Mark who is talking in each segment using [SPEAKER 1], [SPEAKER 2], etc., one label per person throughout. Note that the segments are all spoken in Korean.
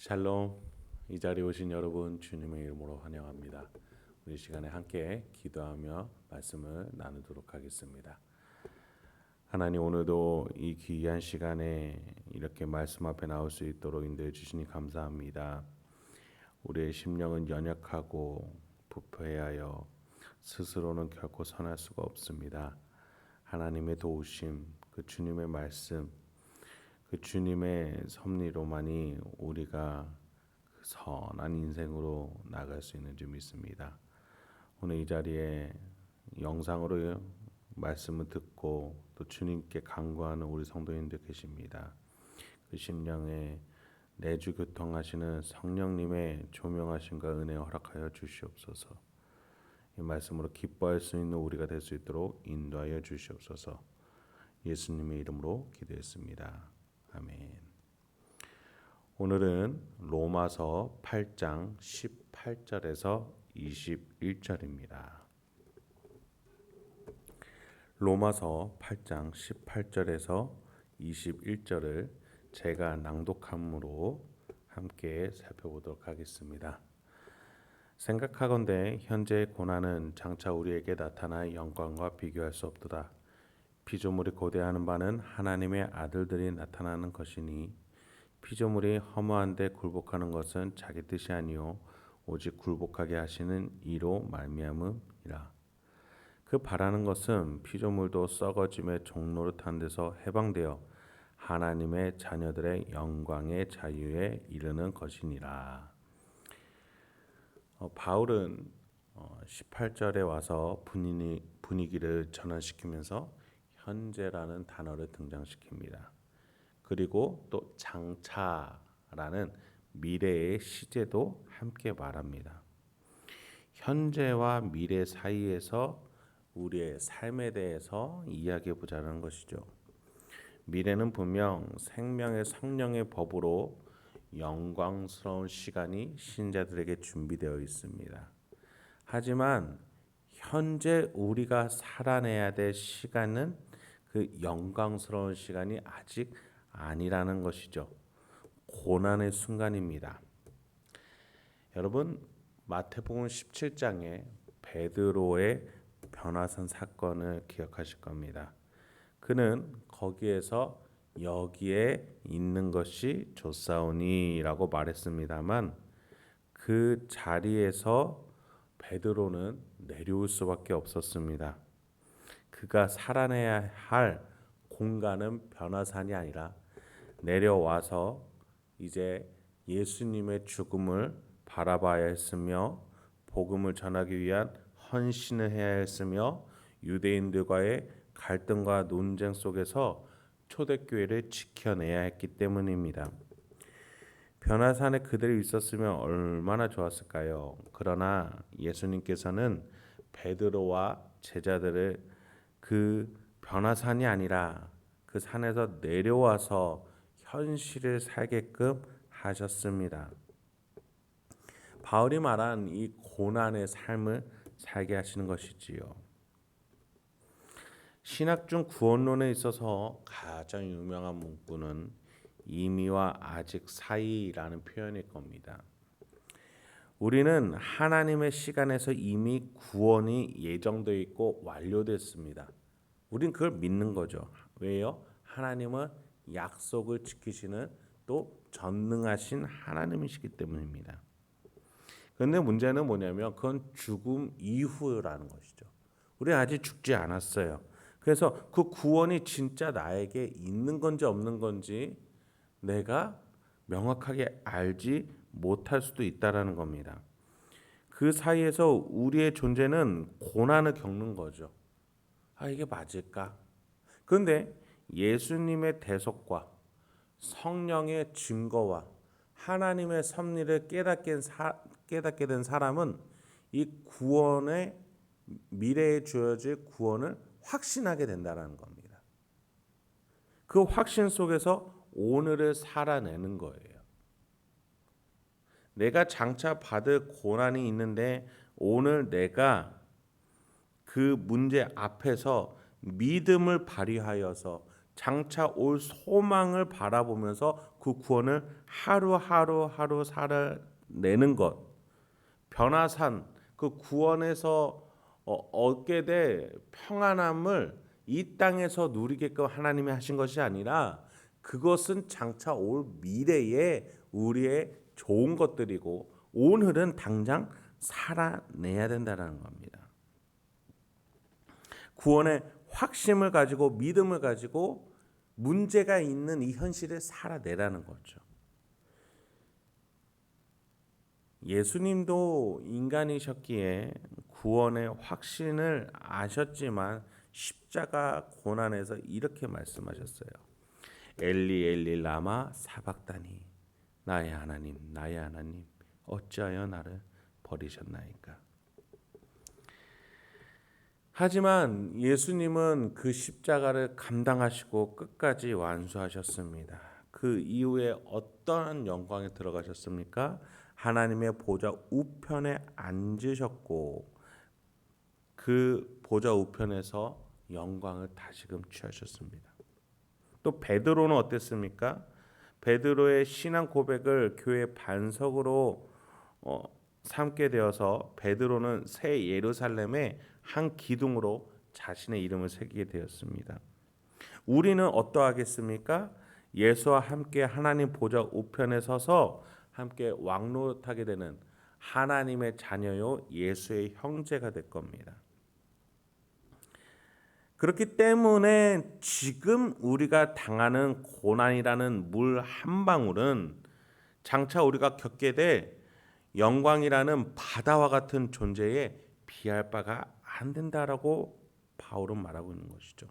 [SPEAKER 1] 샬롬. 이 자리에 오신 여러분 주님의 이름으로 환영합니다. 우리 시간에 함께 기도하며 말씀을 나누도록 하겠습니다. 하나님, 오늘도 이 귀한 시간에 이렇게 말씀 앞에 나올 수 있도록 인도해 주시니 감사합니다. 우리의 심령은 연약하고 부패하여 스스로는 결코 선할 수가 없습니다. 하나님의 도우심, 그 주님의 말씀, 그 주님의 섭리로만이 우리가 선한 인생으로 나갈 수 있는 줄 믿습니다. 오늘 이 자리에 영상으로 말씀을 듣고 또 주님께 간구하는 우리 성도님들 계십니다. 그 심령에 내주 교통하시는 성령님의 조명하심과 은혜 허락하여 주시옵소서. 이 말씀으로 기뻐할 수 있는 우리가 될 수 있도록 인도하여 주시옵소서. 예수님의 이름으로 기도했습니다. 아멘. 오늘은 로마서 8장 18절에서 21절입니다. 로마서 8장 18절에서 21절을 제가 낭독함으로 함께 살펴보도록 하겠습니다. 생각하건대 현재의 고난은 장차 우리에게 나타날 영광과 비교할 수 없도다. 피조물이 고대하는 바는 하나님의 아들들이 나타나는 것이니 피조물이 허무한데 굴복하는 것은 자기 뜻이 아니요 오직 굴복하게 하시는 이로 말미암음이라. 그 바라는 것은 피조물도 썩어짐의 종노릇한 데서 해방되어 하나님의 자녀들의 영광의 자유에 이르는 것이니라. 바울은 18절에 와서 분위기를 전환시키면서 현재라는 단어를 등장시킵니다. 그리고 또 장차라는 미래의 시제도 함께 말합니다. 현재와 미래 사이에서 우리의 삶에 대해서 이야기해 보자는 것이죠. 미래는 분명 생명의 성령의 법으로 영광스러운 시간이 신자들에게 준비되어 있습니다. 하지만 현재 우리가 살아내야 될 시간은 그 영광스러운 시간이 아직 아니라는 것이죠. 고난의 순간입니다. 여러분, 마태복음 17장에 베드로의 변화산 사건을 기억하실 겁니다. 그는 거기에서 여기에 있는 것이 좋사오니라고 말했습니다만 그 자리에서 베드로는 내려올 수밖에 없었습니다. 그가 살아내야 할 공간은 변화산이 아니라 내려와서 이제 예수님의 죽음을 바라봐야 했으며 복음을 전하기 위한 헌신을 해야 했으며 유대인들과의 갈등과 논쟁 속에서 초대교회를 지켜내야 했기 때문입니다. 변화산에 그들이 있었으면 얼마나 좋았을까요? 그러나 예수님께서는 베드로와 제자들을 그 변화산이 아니라 그 산에서 내려와서 현실을 살게끔 하셨습니다. 바울이 말한 이 고난의 삶을 살게 하시는 것이지요. 신학 중 구원론에 있어서 가장 유명한 문구는 이미와 아직 사이라는 표현일 겁니다. 우리는 하나님의 시간에서 이미 구원이 예정되어 있고 완료됐습니다. 우린 그걸 믿는 거죠. 왜요? 하나님은 약속을 지키시는 또 전능하신 하나님이시기 때문입니다. 그런데 문제는 뭐냐면 그건 죽음 이후라는 것이죠. 우리는 아직 죽지 않았어요. 그래서 그 구원이 진짜 나에게 있는 건지 없는 건지 내가 명확하게 알지 못할 수도 있다라는 겁니다. 그 사이에서 우리의 존재는 고난을 겪는 거죠. 이게 맞을까? 그런데 예수님의 대속과 성령의 증거와 하나님의 섭리를 깨닫게 된 사람은 이 구원의 미래에 주어질 구원을 확신하게 된다는 겁니다. 그 확신 속에서 오늘을 살아내는 거예요. 내가 장차 받을 고난이 있는데 오늘 내가 그 문제 앞에서 믿음을 발휘하여서 장차 올 소망을 바라보면서 그 구원을 하루하루 살아내는 것, 변화산 그 구원에서 얻게 될 평안함을 이 땅에서 누리게끔 하나님이 하신 것이 아니라 그것은 장차 올 미래에 우리의 좋은 것들이고 오늘은 당장 살아내야 된다는 겁니다. 구원의 확신을 가지고 믿음을 가지고 문제가 있는 이 현실을 살아내라는 거죠. 예수님도 인간이셨기에 구원의 확신을 아셨지만 십자가 고난에서 이렇게 말씀하셨어요. 엘리 엘리 라마 사박다니, 나의 하나님 어찌하여 나를 버리셨나이까. 하지만 예수님은 그 십자가를 감당하시고 끝까지 완수하셨습니다. 그 이후에 어떠한 영광에 들어가셨습니까? 하나님의 보좌 우편에 앉으셨고 그 보좌 우편에서 영광을 다시금 취하셨습니다. 또 베드로는 어땠습니까? 베드로의 신앙 고백을 교회 반석으로 삼게 되어서 베드로는 새 예루살렘의 한 기둥으로 자신의 이름을 새기게 되었습니다. 우리는 어떠하겠습니까? 예수와 함께 하나님 보좌 우편에 서서 함께 왕노릇하게 되는 하나님의 자녀요 예수의 형제가 될 겁니다. 그렇기 때문에 지금 우리가 당하는 고난이라는 물 한 방울은 장차 우리가 겪게 될 영광이라는 바다와 같은 존재에 비할 바가 안 된다라고 바울은 말하고 있는 것이죠.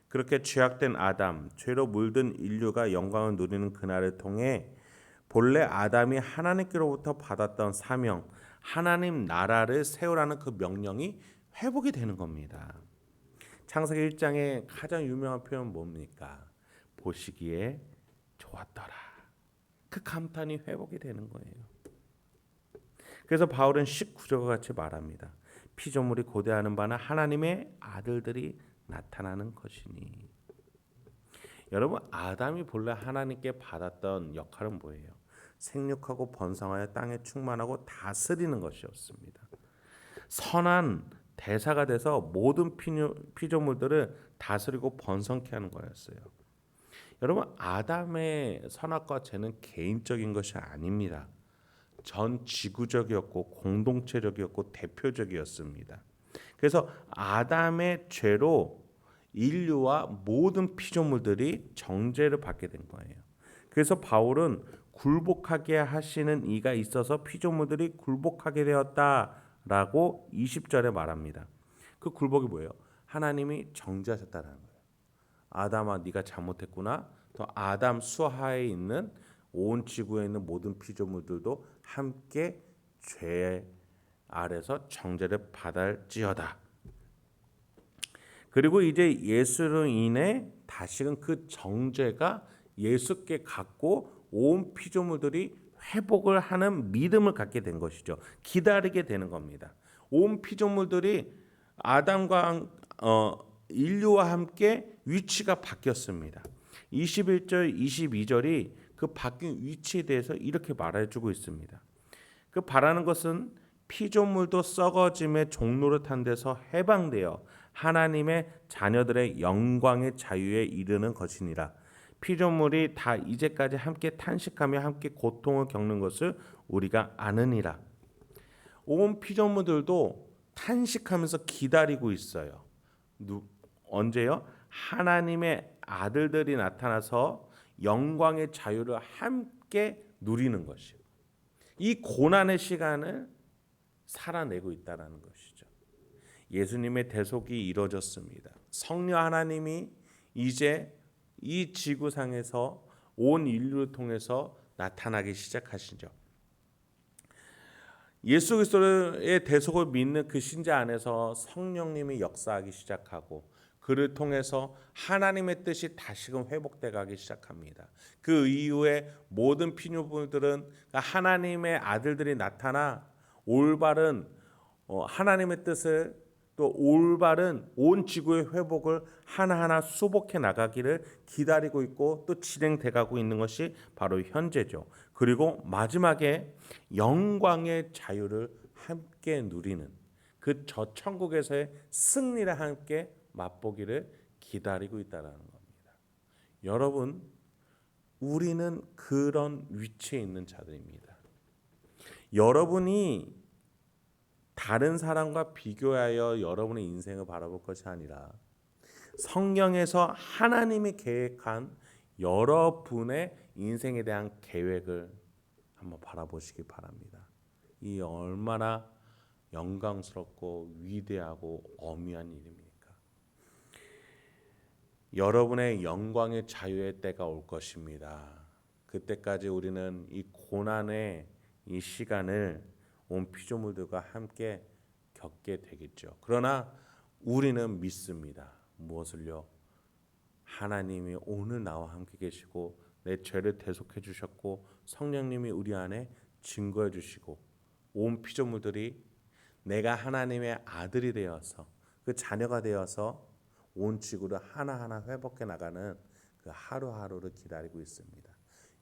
[SPEAKER 1] 그렇게 죄악된 아담, 죄로 물든 인류가 영광을 누리는 그날을 통해 본래 아담이 하나님께로부터 받았던 사명, 하나님 나라를 세우라는 그 명령이 회복이 되는 겁니다. 창세기 1장의 가장 유명한 표현 뭡니까? 보시기에 좋았더라. 그 감탄이 회복이 되는 거예요. 그래서 바울은 19절과 같이 말합니다. 피조물이 고대하는 바는 하나님의 아들들이 나타나는 것이니. 여러분, 아담이 본래 하나님께 받았던 역할은 뭐예요? 생육하고 번성하여 땅에 충만하고 다스리는 것이었습니다. 선한 대사가 돼서 모든 피조물들을 다스리고 번성케 하는 거였어요. 여러분, 아담의 선악과 죄는 개인적인 것이 아닙니다. 전 지구적이었고 공동체적이었고 대표적이었습니다. 그래서 아담의 죄로 인류와 모든 피조물들이 정죄를 받게 된 거예요. 그래서 바울은 굴복하게 하시는 이가 있어서 피조물들이 굴복하게 되었다라고 20절에 말합니다. 그 굴복이 뭐예요? 하나님이 정죄하셨다는 거예요. 아담아, 네가 잘못했구나. 또 아담 수하에 있는 온 지구에 있는 모든 피조물들도 함께 죄 아래서 정죄를 받을지어다. 그리고 이제 예수로 인해 다시금 그 정죄가 예수께 갖고 온 피조물들이 회복을 하는 믿음을 갖게 된 것이죠. 기다리게 되는 겁니다. 온 피조물들이 아담과 인류와 함께 위치가 바뀌었습니다. 21절, 22절이 그 바뀐 위치에 대해서 이렇게 말해주고 있습니다. 그 바라는 것은 피조물도 썩어짐의 종로를 탄 데서 해방되어 하나님의 자녀들의 영광의 자유에 이르는 것이니라. 피조물이 다 이제까지 함께 탄식하며 함께 고통을 겪는 것을 우리가 아느니라. 온 피조물들도 탄식하면서 기다리고 있어요. 언제요? 하나님의 아들들이 나타나서 영광의 자유를 함께 누리는 것이요. 이 고난의 시간을 살아내고 있다는 것이죠. 예수님의 대속이 이루어졌습니다. 성령 하나님이 이제 이 지구상에서 온 인류를 통해서 나타나기 시작하시죠. 예수 그리스도의 대속을 믿는 그 신자 안에서 성령님이 역사하기 시작하고 그를 통해서 하나님의 뜻이 다시금 회복돼 가기 시작합니다. 그 이후에 모든 피조물들은 하나님의 아들들이 나타나 올바른 하나님의 뜻을 또 또 올바른 온 지구의 회복을 하나하나 수복해 나가기를 기다리고 있고 또 진행돼 가고 있는 것이 바로 현재죠. 그리고 마지막에 영광의 자유를 함께 누리는 그 저 천국에서의 승리를 함께 맛보기를 기다리고 있다라는 겁니다. 여러분, 우리는 그런 위치에 있는 자들입니다. 여러분이 다른 사람과 비교하여 여러분의 인생을 바라볼 것이 아니라 성경에서 하나님이 계획한 여러분의 인생에 대한 계획을 한번 바라보시기 바랍니다. 이 얼마나 영광스럽고 위대하고 어미한 일입니까? 여러분의 영광의 자유의 때가 올 것입니다. 그때까지 우리는 이 고난의 이 시간을 온 피조물들과 함께 겪게 되겠죠. 그러나 우리는 믿습니다. 무엇을요? 하나님이 오늘 나와 함께 계시고 내 죄를 대속해 주셨고 성령님이 우리 안에 증거해 주시고 온 피조물들이 내가 하나님의 아들이 되어서 그 자녀가 되어서 온 지구를 하나하나 회복해 나가는 그 하루하루를 기다리고 있습니다.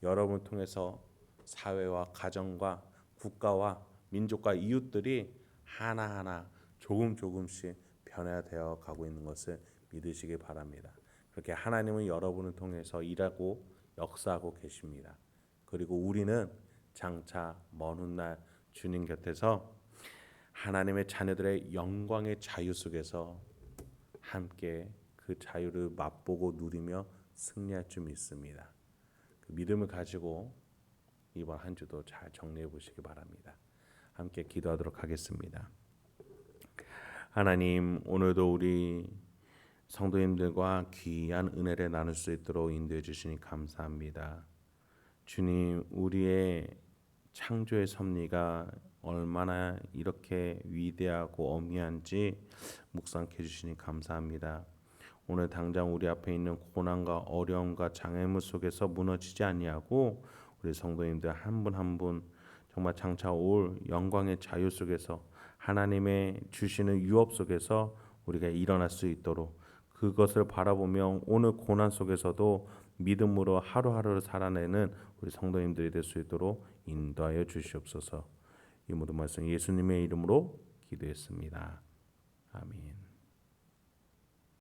[SPEAKER 1] 여러분을 통해서 사회와 가정과 국가와 민족과 이웃들이 하나하나 조금씩 변화되어 가고 있는 것을 믿으시기 바랍니다. 그렇게 하나님은 여러분을 통해서 일하고 역사하고 계십니다. 그리고 우리는 장차 먼 훗날 주님 곁에서 하나님의 자녀들의 영광의 자유 속에서 함께 그 자유를 맛보고 누리며 승리할 줄 믿습니다. 그 믿음을 가지고 이번 한 주도 잘 정리해 보시기 바랍니다. 함께 기도하도록 하겠습니다. 하나님, 오늘도 우리 성도님들과 귀한 은혜를 나눌 수 있도록 인도해 주시니 감사합니다. 주님, 우리의 창조의 섭리가 얼마나 이렇게 위대하고 어미한지 묵상해 주시니 감사합니다. 오늘 당장 우리 앞에 있는 고난과 어려움과 장애물 속에서 무너지지 아니하고 우리 성도님들 한 분 한 분 정말 장차 올 영광의 자유 속에서 하나님의 주시는 유업 속에서 우리가 일어날 수 있도록 그것을 바라보며 오늘 고난 속에서도 믿음으로 하루하루를 살아내는 우리 성도님들이 될 수 있도록 인도하여 주시옵소서. 이 모든 말씀 예수님의 이름으로 기도했습니다. 아멘.